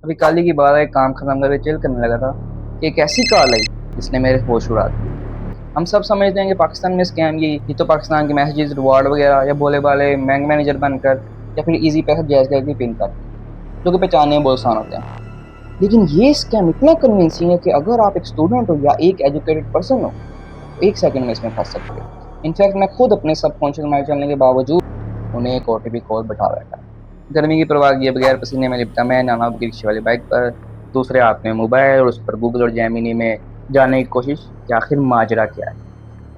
अभी कल ही की बात है, एक काम खत्म करके चिल करने लगा था कि एक ऐसी कॉल आई जिसने मेरे होश उड़ा दिए। हम सब समझते हैं कि पाकिस्तान में स्कैम ये तो पाकिस्तान के मैसेजेस रिवार्ड वगैरह या भोले भाले बैंक मैनेजर बनकर या फिर इजी पैसा जैज करके पिन करके, जो कि पहचानने में बहुत आसान होते हैं। लेकिन ये स्कैम इतना कन्विंसिंग है कि अगर आप एक स्टूडेंट हो या एक एजुकेटेड पर्सन हो, तो एक सेकंड में इसमें फंस सकते हो। इनफैक्ट मैं खुद अपने सबकॉन्शियस माइंड चलने के बावजूद उन्हें एक ओटीपी कॉल बैठा बैठा गर्मी की परवाह किए बगैर पसीने में लिपटा मैं नाना की रिक्शे वाली बाइक पर, दूसरे हाथ में मोबाइल और उस पर गूगल और जेमिनी में जानने की कोशिश कि आखिर माजरा क्या है।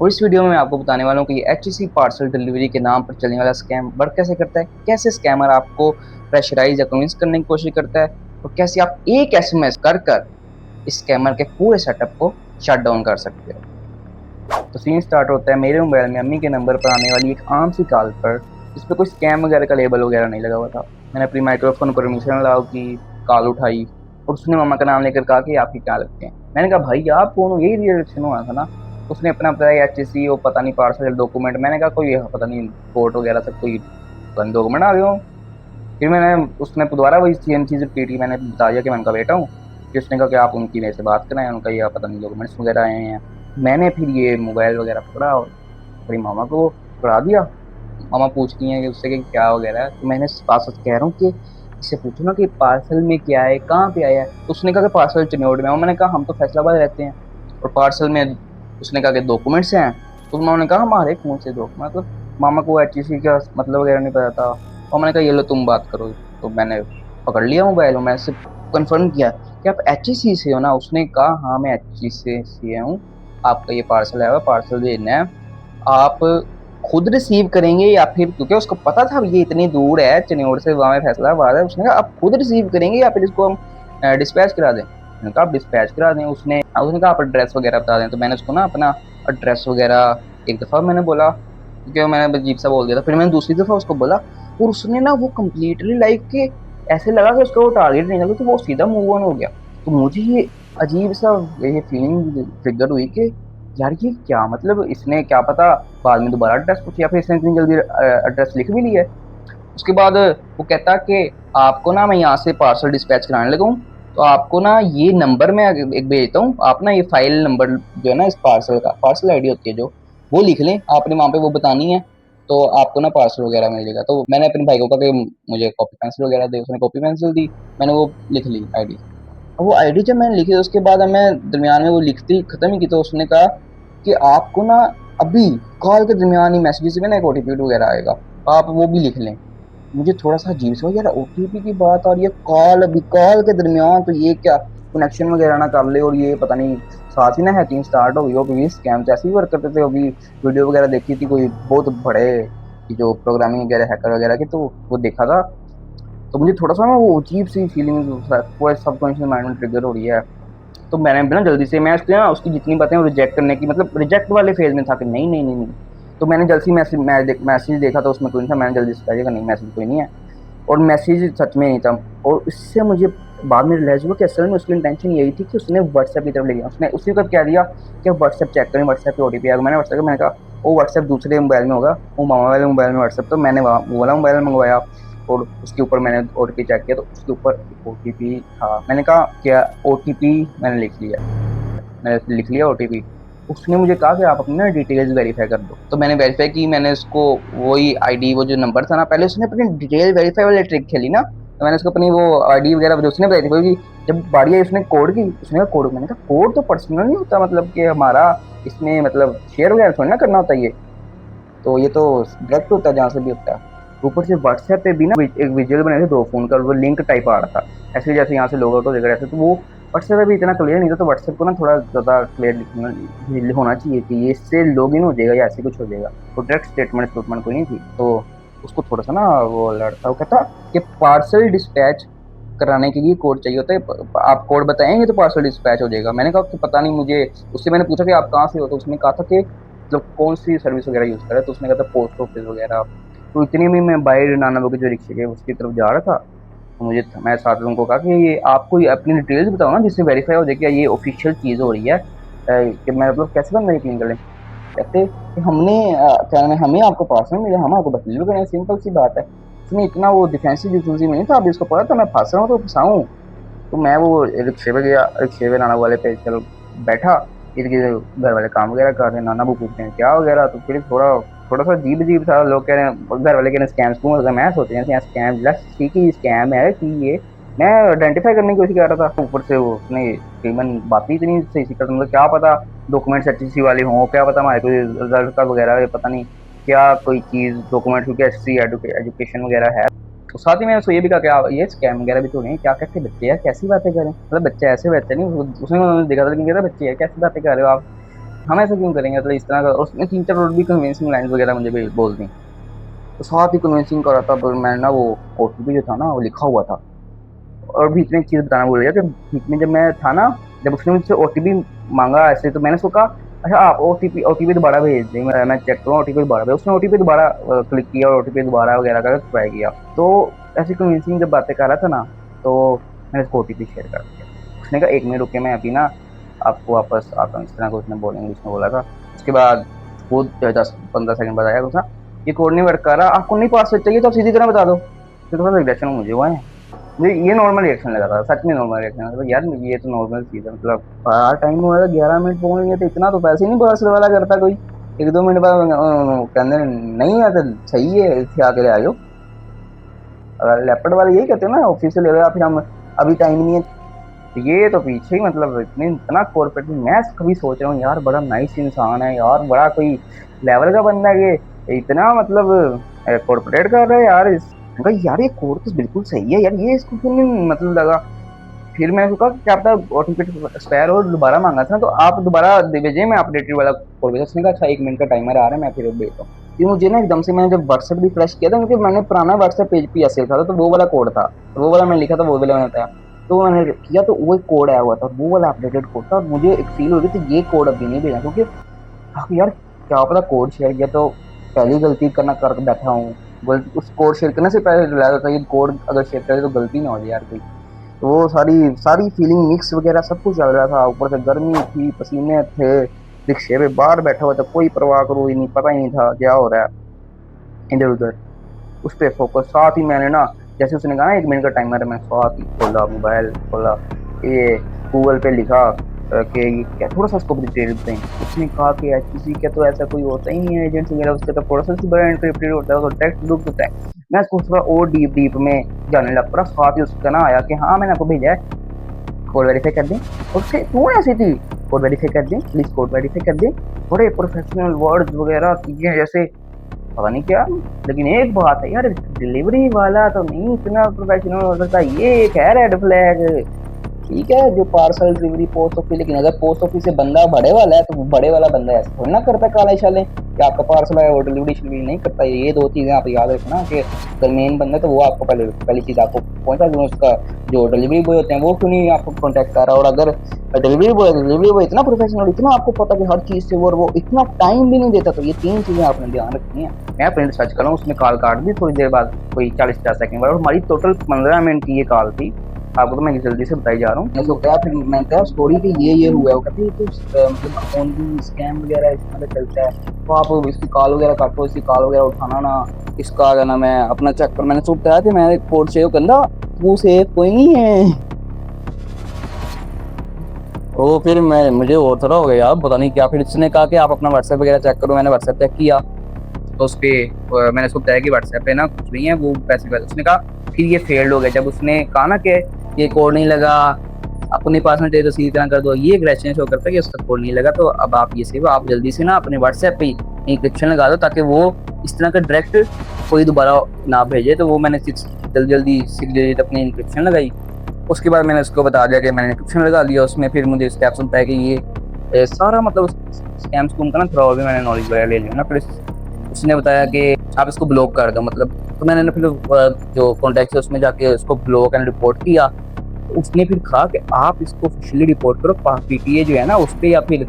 और इस वीडियो में मैं आपको बताने वाला हूँ कि ये एचईसी पार्सल डिलीवरी के नाम पर चलने वाला स्कैम वर्क कैसे करता है, कैसे स्कैमर आपको प्रेशराइज या कन्विंस करने की कोशिश करता है, और कैसे आप एक एसएमएस कर कर इस स्कैमर के पूरे सेटअप को शट डाउन कर सकते हो। तो सीन स्टार्ट होता है मेरे मोबाइल में अम्मी के नंबर पर आने वाली एक आम सी कॉल पर, जिस पे कोई स्कैम वगैरह का लेबल वगैरह नहीं लगा हुआ था। मैंने अपनी माइक्रोफोन परमिशन अलाउ की, कॉल उठाई और उसने मम्मा का नाम लेकर कहा कि आपकी क्या लगते हैं। मैंने कहा भाई आप कौन हो, यही रिएक्शन हुआ था ना। उसने अपना बताया एचएससी वो पता नहीं पार्सल डॉक्यूमेंट। मैंने कहा कोई पता नहीं कोर्ट वगैरह सब कोई डॉक्यूमेंट आ गए हो। फिर मैंने उसने दोबारा वही सेम चीज़ रिपीट की। मैंने बताया कि मैं उनका बेटा हूँ। फिर उसने कहा कि आप उनकी मेरे से बात कराएं, उनका ये पता नहीं डॉक्यूमेंट्स वगैरह आए हैं। मैंने फिर ये मोबाइल वगैरह पकड़ा और अपनी मामा को पकड़ा दिया। मामा पूछती हैं कि उससे कि क्या वगैरह है। तो मैंने पास कह रहा हूँ कि इससे पूछो ना कि पार्सल में क्या है, कहाँ पे आया है। तो उसने कहा कि पार्सल चिन्नौड में है। और मैंने कहा हम तो फैसलाबाद रहते हैं और पार्सल में उसने कहा कि डॉक्यूमेंट्स हैं। तो उन्होंने कहा हमारे कौन से डॉक्यूमेंट, मतलब मामा को एचईसी का मतलब वगैरह नहीं पता था। और मैंने कहा ये लो तुम बात करो। तो मैंने पकड़ लिया मोबाइल और मैंने उससे कंफर्म किया कि आप एचईसी से हो ना। उसने कहा हाँ मैं एचईसी से हूँ, आपका ये पार्सल आया हुआ, पार्सल भेजना है। आप खुद रिसीव करेंगे या फिर, क्योंकि उसको पता था ये इतनी दूर है चिन्नौर से वहां फैसलाबाद है, उसने कहा आप खुद रिसीव करेंगे या फिर इसको हम डिस्पैच करा दें। मैंने कहा आप डिस्पैच करा दें। उसने कहा आप एड्रेस वगैरह बता दें। तो मैंने उसको ना अपना एड्रेस वगैरह एक दफ़ा मैंने बोला, क्योंकि मैंने अजीब सा बोल दिया था। फिर मैंने दूसरी दफ़ा उसको बोला और उसने ना वो कम्प्लीटली लाइक के ऐसे लगा कि उसका वो टारगेट नहीं लगा, तो वो सीधा मूव ऑन हो गया। तो मुझे ये अजीब सा ये फीलिंग ट्रिगर हुई कि यार ये क्या मतलब, इसने क्या पता बाद में दोबारा एड्रेस पूछी या फिर इसने इतनी जल्दी एड्रेस लिख भी लिया है। उसके बाद वो कहता कि आपको ना मैं यहाँ से पार्सल डिस्पैच कराने लगा हूँ, तो आपको ना ये नंबर मैं एक भेजता हूँ, आप ना ये फाइल नंबर जो है ना इस पार्सल का, पार्सल आईडी होती है जो, वो लिख लें। आपने वहाँ पे वो बतानी है, तो आपको ना पार्सल वगैरह मिल जाएगा। तो मैंने अपने भाई को कहा कि मुझे कॉपी पेंसिल वगैरह दे। उसने कॉपी पेंसिल दी, मैंने वो लिख ली आईडी। वो आईडी जब मैंने लिखी उसके बाद मैं दरमियान में वो लिखती खत्म ही की, तो उसने कहा कि आपको ना अभी कॉल के दरमियान ही मैसेजेस में ना एक ओटीपी वगैरह आएगा, आप वो भी लिख लें। मुझे थोड़ा सा अजीब सा यार, ओटीपी की बात आ रही है कॉल, अभी कॉल के दरमियान, तो ये क्या कनेक्शन वगैरह ना कर ले और ये पता नहीं साथ ही ना हैकिंग स्टार्ट हो गई हो। क्योंकि स्कैम तो ऐसे ही वर्क करते थे। अभी वीडियो वगैरह देखी थी कोई बहुत बड़े की जो प्रोग्रामिंग वगैरह हैकर वगैरह की, तो वो देखा था। तो मुझे थोड़ा सा ना वो अजीब सी फीलिंग पूरा सबकॉन्शियस माइंड में ट्रिगर हो रही है। तो मैंने ना जल्दी से मैं उसके ना उसकी जितनी बातें रिजेक्ट करने की, मतलब रिजेक्ट वाले फेज में था कि नहीं नहीं नहीं नहीं। तो मैंने जल्दी मैसेज देखा तो उसमें कोई नहीं था। मैंने जल्दी से कहा कि नहीं मैसेज कोई नहीं है, और मैसेज सच में नहीं था। और इससे मुझे बाद में रियलाइज हुआ कि असल में उसकी इंटेंशन यही थी कि उसने व्हाट्सएप की तरफ ले गया। उसने उसी वक्त कह दिया कि व्हाट्सएप चेक करें, व्हाट्सएप पे ओटीपी आएगा। मैंने व्हाट्सएप मैंने कहा वो व्हाट्सएप दूसरे मोबाइल में होगा, वो मामा वाले मोबाइल में व्हाट्सएप, तो मैंने वो वाला मोबाइल मंगवाया और उसके ऊपर मैंने ओटीपी चेक किया, तो उसके ऊपर ओटीपी था। मैंने कहा क्या ओटीपी, मैंने लिख लिया, मैंने लिख लिया ओटीपी। उसने मुझे कहा कि आप अपनी ना डिटेल्स वेरीफाई कर दो। तो मैंने वेरीफाई की, मैंने उसको वही आईडी, वो जो नंबर था ना, पहले उसने अपनी डिटेल वेरीफाई वाली ट्रिक खेली ना, तो मैंने उसको अपनी वो आईडी वगैरह जो उसने बताई थी, क्योंकि जब बारी आई उसने कोड की, उसने कहा कोड, मैंने कहा कोड तो पर्सनल नहीं होता, मतलब कि हमारा इसमें मतलब शेयर वगैरह थोड़ी ना करना होता ये, तो ये तो डायरेक्ट होता है जहाँ से भी होता है। ऊपर से व्हाट्सएप पे भी ना एक विजुअल बने थे दो फोन का, वो लिंक टाइप आ रहा था ऐसे, जैसे यहाँ से लॉग आउट हो जाएगा ऐसे। तो वो व्हाट्सएप पे भी इतना क्लियर नहीं था, तो व्हाट्सएप को ना थोड़ा ज़्यादा क्लियर होना चाहिए कि ये इससे लॉग इन हो जाएगा या ऐसे कुछ हो जाएगा। तो डायरेक्ट स्टेटमेंट कोई नहीं थी। तो उसको थोड़ा सा ना वो लड़ता, वो कहता कि पार्सल डिस्पैच कराने के लिए कोड चाहिए होता है, आप कोड बताएंगे तो पार्सल डिस्पैच हो जाएगा। मैंने कहा कि पता नहीं मुझे। उससे मैंने पूछा कि आप कहाँ से हो, तो उसने कहा था कि मतलब कौन सी सर्विस वगैरह यूज़ कर रहा है। तो उसने कहा था पोस्ट ऑफिस वगैरह। तो इतनी में मैं बाहर नाना के जो रिक्शे के उसकी तरफ जा रहा था, तो मैं साथ लोगों को कहा कि ये आपको ये अपनी डिटेल्स बताओ ना जिससे वेरीफाई हो जाए कि ये ऑफिशियल चीज़ हो रही है, कि मैं मतलब कैसे बंदा यकीन कर लें। कहते कि हमने क्या नाम है, हमें आपको पार्सल मिला, हम आपको डिलीवर करें, सिंपल सी बात है। इसमें इतना वो डिफेंसिव डिफेंसिव नहीं था। अब इसको पता था मैं फंस रहा हूँ तो फंसाऊँ। तो मैं वो रिक्शे पे गया, रिक्शे पे नाना वाले पे चलो बैठा, इनके घर वाले काम वगैरह कर रहे हैं, नाना वो पूछते हैं क्या वगैरह, तो फिर थोड़ा थोड़ा सा अजीब अजीब था, लोग कह रहे हैं, घर वाले कह रहे हैं स्कैम स्कूम होगा, मैं सोच रहा स्कैम ठीक ही स्कैम है कि ये, मैं आइडेंटिफाई करने की कोशिश कर रहा था, ऊपर से वो उसने तकरीबन बात ही इतनी सही सी कर, मतलब क्या पता डॉक्यूमेंट्स अच्छी सी वाली हों, क्या पता हमारे कोई रिजल्ट का वगैरह पता नहीं क्या कोई चीज़ डॉक्यूमेंट, क्योंकि एससी एजुकेशन वगैरह है। तो साथ ही मैंने उसको ये भी कहा कि ये स्कैम वगैरह भी तो नहीं, क्या कहते बच्चे हैं, कैसी बातें करें, मतलब बच्चे ऐसे बच्चे नहीं, उसने उन्होंने देखा था लेकिन कहता बच्चे हैं कैसी बातें कर रहे हो आप, हम ऐसा क्यों करेंगे, मतलब इस तरह का। उसने 3-4 और भी कन्विंसिंग लाइन्स वगैरह मुझे भी बोल दी, तो साथ ही कन्विंसिंग कर रहा था, पर मैंने ना वो ओटीपी जो था ना वो लिखा हुआ था। और बीच में एक चीज़ बताना भूल गया कि बीच में जब मैं था ना, जब उसने मुझसे ओटीपी मांगा ऐसे, तो मैंने उसको कहा अच्छा आप ओटीपी ओटीपी दोबारा भेज दें, मैं चेक करूँ ओटीपी दोबारा भेज, उसने ओटीपी दोबारा क्लिक किया और ओटीपी दोबारा वगैरह करके ट्राई किया। तो ऐसी कन्विंसिंग जब बातें कर रहा था ना, तो मैंने उसको ओटीपी शेयर कर दिया। उसने कहा 1 मिनट रुके, मैं अभी ना आपको वापस आता हूँ, इस तरह का उसने बोला, इंग्लिश में बोला था। उसके बाद वो 10-15 सेकंड बाद आया, उसका ये कोड नहीं वर्क कर रहा, आपको नहीं पासवर्ड चाहिए तो आप सीधी तरह बता दो। फिर थोड़ा रिएक्शन मुझे हुआ है, मुझे ये नॉर्मल रिएक्शन लगा था, सच में नॉर्मल रिएक्शन लगा था, यार ये तो नॉर्मल चीज़ है, मतलब टाइम हुआ था 11 मिनट पहुंच गए, तो इतना तो पैसे नहीं बस वाला करता कोई, 1-2 मिनट बाद कहते नहीं है तो सही है इतने आके आयो। लेपर्ड वाले यही कहते हैं ना, ऑफिस से ले रहे फिर हम अभी टाइम नहीं है, तो ये तो पीछे ही मतलब इतना कॉर्पोरेट, मैं कभी सोच रहा हूँ यार बड़ा नाइस इंसान है यार, बड़ा कोई लेवल का बंदा है ये, इतना मतलब कॉर्पोरेट कर रहा है यार कहा यार ये कोड तो बिल्कुल सही है यार, ये इसको क्यों नहीं मतलब लगा। फिर मैंने उसको कहा क्या आपका ओटीपी एक्सपायर और दोबारा मांगा था, तो आप दोबारा दे भेजिए, मैं अपडेटेड वाला कोड भेजा। उसने कहा अच्छा 1 मिनट का टाइमर आ रहा है, मैं फिर भेजता हूँ। फिर मुझे ना एकदम से मैंने जब व्हाट्सएप रिफ्रेश किया था, क्योंकि मैंने पुराना व्हाट्सएप पेज पे ऐसे था, तो वो वाला कोड था, तो वो वाला मैंने लिखा था, वो वाला मैंने बताया, तो मैंने किया तो वो एक कोड आया हुआ था, वो वाला अपडेटेड कोड था, और मुझे एक फील हो रही थी ये कोड अभी नहीं भेजना, क्योंकि यार क्या पता कोड शेयर किया तो पहली गलती करना कर बैठा हूँ, उस कोड शेयर करने से पहले रिलाइज होता है कि कोड अगर शेयर करे तो गलती ना हो जाए यार कोई। तो वो सारी सारी फीलिंग मिक्स वगैरह सब कुछ चल रहा था, ऊपर से गर्मी थी, पसीने थे, रिक्शे पे बाहर बैठा हुआ था, कोई परवाह करो ही नहीं, पता ही नहीं था क्या हो रहा है इधर उधर, उस पर फोकस। साथ ही मैंने ना जैसे उसने कहा ना 1 मिनट का टाइमर है, मैं साथ ही खोला मोबाइल, खोला ये गूगल पे लिखा कि क्या थोड़ा सा उसको डिटेल दें। उसने कहा कि एचपीसी का तो ऐसा कोई होता ही नहीं है, एजेंट वगैरह उसका तो प्रोसेस ही बड़ा इंटरप्रेटेड होता है, तो टेक्स्ट बुक होता है। मैं उसको थोड़ा और डीप डीप में जानने लग पड़ा, साथ ही उसका ना आया कि हाँ मैंने आपको भेजा है, कोड वेरीफाई कर दें। उससे क्यों ऐसी थी, कोड वेरीफाई कर दें प्लीज़, कोड वेरीफाई कर दें, बड़े प्रोफेशनल वर्ड्स वगैरह चीज़ें जैसे पता नहीं क्या। लेकिन एक बात है यार, डिलीवरी वाला तो नहीं इतना प्रोफेशनल हो सकता, ये एक है रेड फ्लैग। ठीक है जो पार्सल डिलीवरी पोस्ट ऑफिस, लेकिन अगर पोस्ट ऑफिस से बंदा बड़े वाला है तो बड़े वाला बंदा ऐसा थोड़ा ना करता काले शाले कि आपका पार्सल है वो डिलीवरी शिलीवरी नहीं करता। ये 2 चीज़ें आप याद रखना कि अगर मेन बंदा तो वो आपको पहली चीज़ आपको पहुंचा दूँ, उसका जो डिलीवरी बॉय होते हैं वो क्यों नहीं आपको कॉन्टैक्ट कर रहा। और अगर डिलीवरी बॉय इतना प्रोफेशनल, इतना आपको पता कि हर चीज़ से वो इतना टाइम भी नहीं देता, तो ये 3 चीज़ें आपने ध्यान रखनी है। मैं प्रिंट सर्च कर रहा हूँ, उसने कॉल काट दी थोड़ी देर बाद, कोई 40-50 सेकंड बाद, और हमारी टोटल 15 मिनट की ये कॉल थी। आपको तो मैं जल्दी से बताई जा रहा हूँ। उसको क्या फिर मैंने कहा स्टोरी कि ये हुआ है, वो कहती है तो मतलब ऑनलाइन स्कैम वगैरह इस तरह चलता है, तो आप इसकी कॉल वगैरह काटो, इसकी कॉल वगैरह उठाना ना, इसका क्या नाम है अपना चेक कर। मैंने उसको बताया कि मैंने कोड सेव करना, वो सेव कोई नहीं है। तो फिर मैं मुझे और थोड़ा हो गया पता नहीं क्या। फिर इसने कहा कि आप अपना व्हाट्सएप वगैरह चेक करो। मैंने व्हाट्सएप चेक किया तो उस पर मैंने उसको बताया कि व्हाट्सएप पे ना कुछ नहीं है, वो पैसे उसने कहा। फिर ये फेल्ड हो गया जब उसने कहा ना कि ये कोड नहीं लगा, अपने पास में चाहिए तो सीधी तरह कर दो, ये ग्रेशन शो करता है कि उसका कोड नहीं लगा। तो अब आप ये सेव आप जल्दी से ना अपने व्हाट्सएप पे इंक्रिप्शन लगा दो, ताकि वो इस तरह का डायरेक्ट कोई दोबारा ना भेजे। तो वो मैंने जल्दी जल्दी 6 डिजिट अपनी इंक्रिप्शन लगाई। उसके बाद मैंने उसको बता दिया कि मैंने इंक्रिप्शन लगा लिया। उसमें फिर मुझे स्टेप्स होता है कि ये सारा मतलब स्कैम स्कूम का ना थोड़ा और भी मैंने नॉलेज वगैरह ले लिया ना। फिर उसने बताया कि आप इसको ब्लॉक कर दो, मतलब तो मैंने ना फिर जो कॉन्टैक्ट है उसमें जाके उसको ब्लॉक एंड रिपोर्ट किया। उसने फिर कहा कि आप इसको ऑफिशियली रिपोर्ट करो पीटीए जो है ना उस पर, या फिर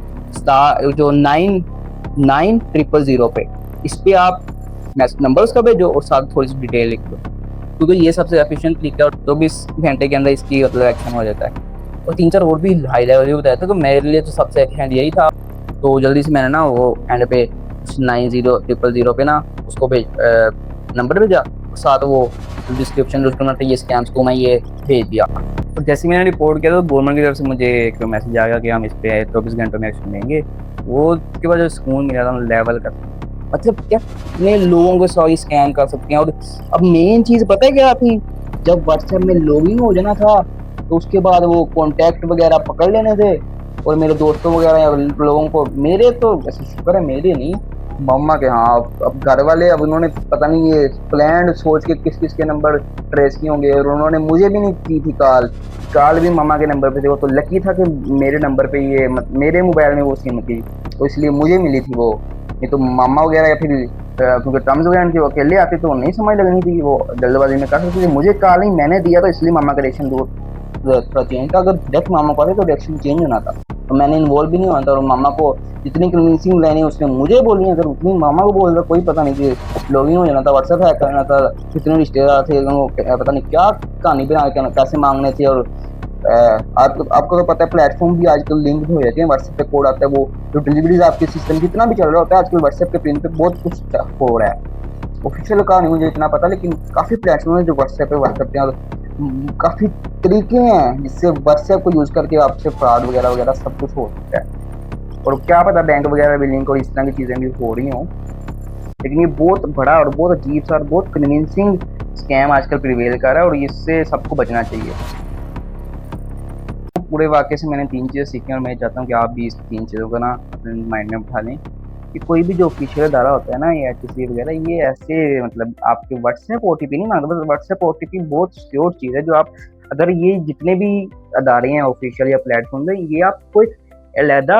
जो 9900 पे, इस पे आप नंबर उसका भेजो और साथ थोड़ी सी डिटेल लिख दो, क्योंकि ये सबसे एफिशिएंट तरीका है और 24 घंटे के अंदर इसकी मतलब एक्शन हो जाता है। और 3-4 और भी हाई लेवल भी बताया था, तो मेरे लिए तो सबसे हैंड यही था। तो जल्दी से मैंने ना वो एंड पे 900000 पे ना उसको नंबर भेजा, साथ वो डिस्क्रिप्शन ये स्कैम स्कूम है ये भेज दिया। और जैसे ही मैंने रिपोर्ट किया तो गवर्नमेंट की तरफ से मुझे एक मैसेज आ गया कि हम इस पे 24 घंटों में एक्शन लेंगे। वो उसके बाद जो सुकून मिला था लेवल का, मतलब क्या कितने लोगों को सॉरी स्कैम कर सकते हैं। और अब मेन चीज़ पता है क्या थी, जब व्हाट्सएप में लॉगिन हो जाना था तो उसके बाद वो कॉन्टैक्ट वगैरह पकड़ लेने थे और मेरे दोस्तों वगैरह या लोगों को, मेरे तो वैसे शुक्र है मेरे नहीं, मम्मा के हाँ। अब घर वाले अब उन्होंने पता नहीं ये प्लान सोच के किस किस के नंबर ट्रेस किए होंगे, और उन्होंने मुझे भी नहीं की थी कॉल। कॉल भी मम्मा के नंबर पे थी। वो तो लकी था कि मेरे नंबर पे ये मेरे मोबाइल में वो सिम थी, तो इसलिए मुझे मिली थी वो। नहीं तो मामा वगैरह या फिर क्योंकि टर्म्स वगैरह थी वो अकेले आते तो नहीं समझ लगनी थी, वो जल्दबाजी में कर सकती थी। मुझे कॉल नहीं मैंने दिया, तो इसलिए मामा का रिएक्शन दूर थोड़ा चेंज था। अगर डायरेक्ट मामा को आते तो रिएक्शन चेंज होना था, तो मैंने इन्वॉल्व भी नहीं होना था। और मामा को जितनी कन्विंसिंग लाइनें उसने मुझे बोली, अगर उतनी मामा को बोल रहा कोई पता नहीं कि लॉगिन हो जाना था, व्हाट्सएप हैक करना था, कितने रिश्तेदार थे पता नहीं क्या कहानी बना के पैसे मांगने थे। और आपको तो पता है प्लेटफॉर्म भी आजकल लिंक हो जाते हैं, व्हाट्सएप पे कोड आता है, वो जो डिलीवरीज आपके सिस्टम जितना भी चल रहा होता है आजकल व्हाट्सएप के पिन पे बहुत कुछ हो रहा है। ऑफिशियल का नहीं मुझे इतना पता, लेकिन काफ़ी प्लेटफॉर्म है जो व्हाट्सएप पे वर्क करते हैं। और काफ़ी तरीके हैं जिससे व्हाट्सएप को यूज़ करके आपसे फ्रॉड वगैरह वगैरह सब कुछ हो सकता है। और क्या पता बैंक वगैरह भी लिंक और इस तरह की चीज़ें भी हो रही हों, लेकिन ये बहुत बड़ा और बहुत अजीब सा और बहुत कन्विंसिंग स्कैम आजकल प्रिवेल कर रहा है, और इससे सबको बचना चाहिए। पूरे वाक़ये से मैंने 3 चीज़ें सीखी और मैं चाहता हूँ कि आप भी इस 3 चीज़ों को ना अपने माइंड में बिठा लें कि कोई भी जो ऑफ़िशियल अदारा होता है ना, ये एचएससी वगैरह, ये ऐसे मतलब आपके व्हाट्सएप ओटीपी नहीं माँगता। बस व्हाट्सएप ओटीपी बहुत सिक्योर चीज़ है, जो आप अगर ये जितने भी अदारे हैं ऑफ़िशियल या प्लेटफ़ॉर्म है, ये आपको एक अलहदा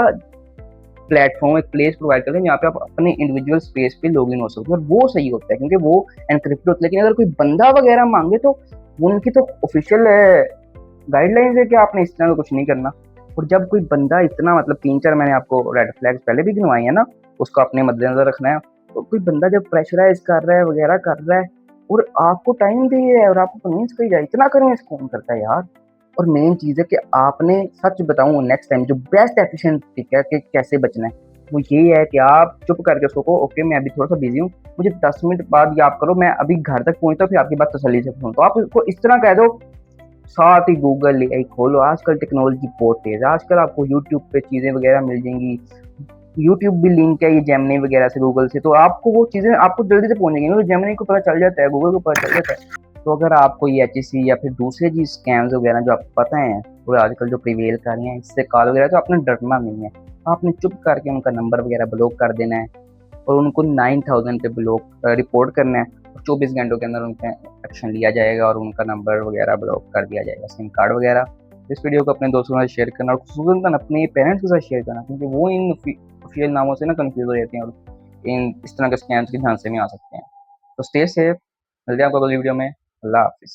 प्लेटफ़ॉर्म, एक प्लेस प्रोवाइड करते हैं जहाँ पे आप अपने इंडिविजुअल स्पेस पे लॉगिन हो सकते हो, और वो सही होता है क्योंकि वो एन्क्रिप्टेड होता है। लेकिन अगर कोई बंदा वगैरह माँगे तो उनकी तो ऑफ़िशियल गाइडलाइंस है कि आपने इस तरह का कुछ नहीं करना। और जब कोई बंदा इतना मतलब 3-4 मैंने आपको रेड फ्लैग्स पहले भी गिनवाई है ना, उसको अपने मद्देनजर रखना है। तो कोई बंदा जब प्रेशराइज कर रहा है वगैरह कर रहा है और आपको टाइम दे रहा है और आपको कन्विंस कर जाए, इतना कन्विंस कौन करता है यार। और मेन चीज़ है कि आपने सच बताऊँ नेक्स्ट टाइम जो बेस्ट एफिशिएंट ट्रिक है कि कैसे बचना है, वो यही है कि आप चुप करके उसको कहो ओके मैं अभी थोड़ा-सा बिज़ी हूँ, मुझे 10 मिनट बाद याद करो, मैं अभी घर तक पहुँचता हूँ फिर आपकी बात तसल्ली से सुनता हूँ। आप उसको इस तरह कह दो, साथ ही गूगल एआई खोलो। आजकल टेक्नोलॉजी बहुत तेज़ है, आजकल आपको यूट्यूब पे चीज़ें वगैरह मिल जाएंगी। यूट्यूब भी लिंक है ये जेमिनी वगैरह से गूगल से, तो आपको वो चीज़ें आपको जल्दी से पहुंचेंगी, तो जेमिनी को पता चल जाता है, गूगल को पता चल जाता है। तो अगर आपको ये एचईसी या फिर दूसरे जी स्कैम्स वगैरह जो आपको पता है वो आजकल जो प्रिवेल कर रहे हैं इससे कॉल वगैरह, तो आपने डरना नहीं है। आपने चुप करके उनका नंबर वगैरह ब्लॉक कर देना है और उनको 9000 पे ब्लॉक रिपोर्ट करना है। और 24 घंटों के अंदर उनका एक्शन लिया जाएगा और उनका नंबर वगैरह ब्लॉक कर दिया जाएगा, सिम कार्ड वगैरह। इस वीडियो को अपने दोस्तों के साथ शेयर करना और खुसूसन अपने पेरेंट्स के साथ शेयर करना, क्योंकि वो इन ऑफिशियल नामों से ना कंफ्यूज हो जाते हैं और इन इस तरह के स्कैम्स के झांसे में आ सकते हैं। तो स्टे सेफ, मिलते हैं आपको अगली वीडियो में। अल्लाह हाफिज़।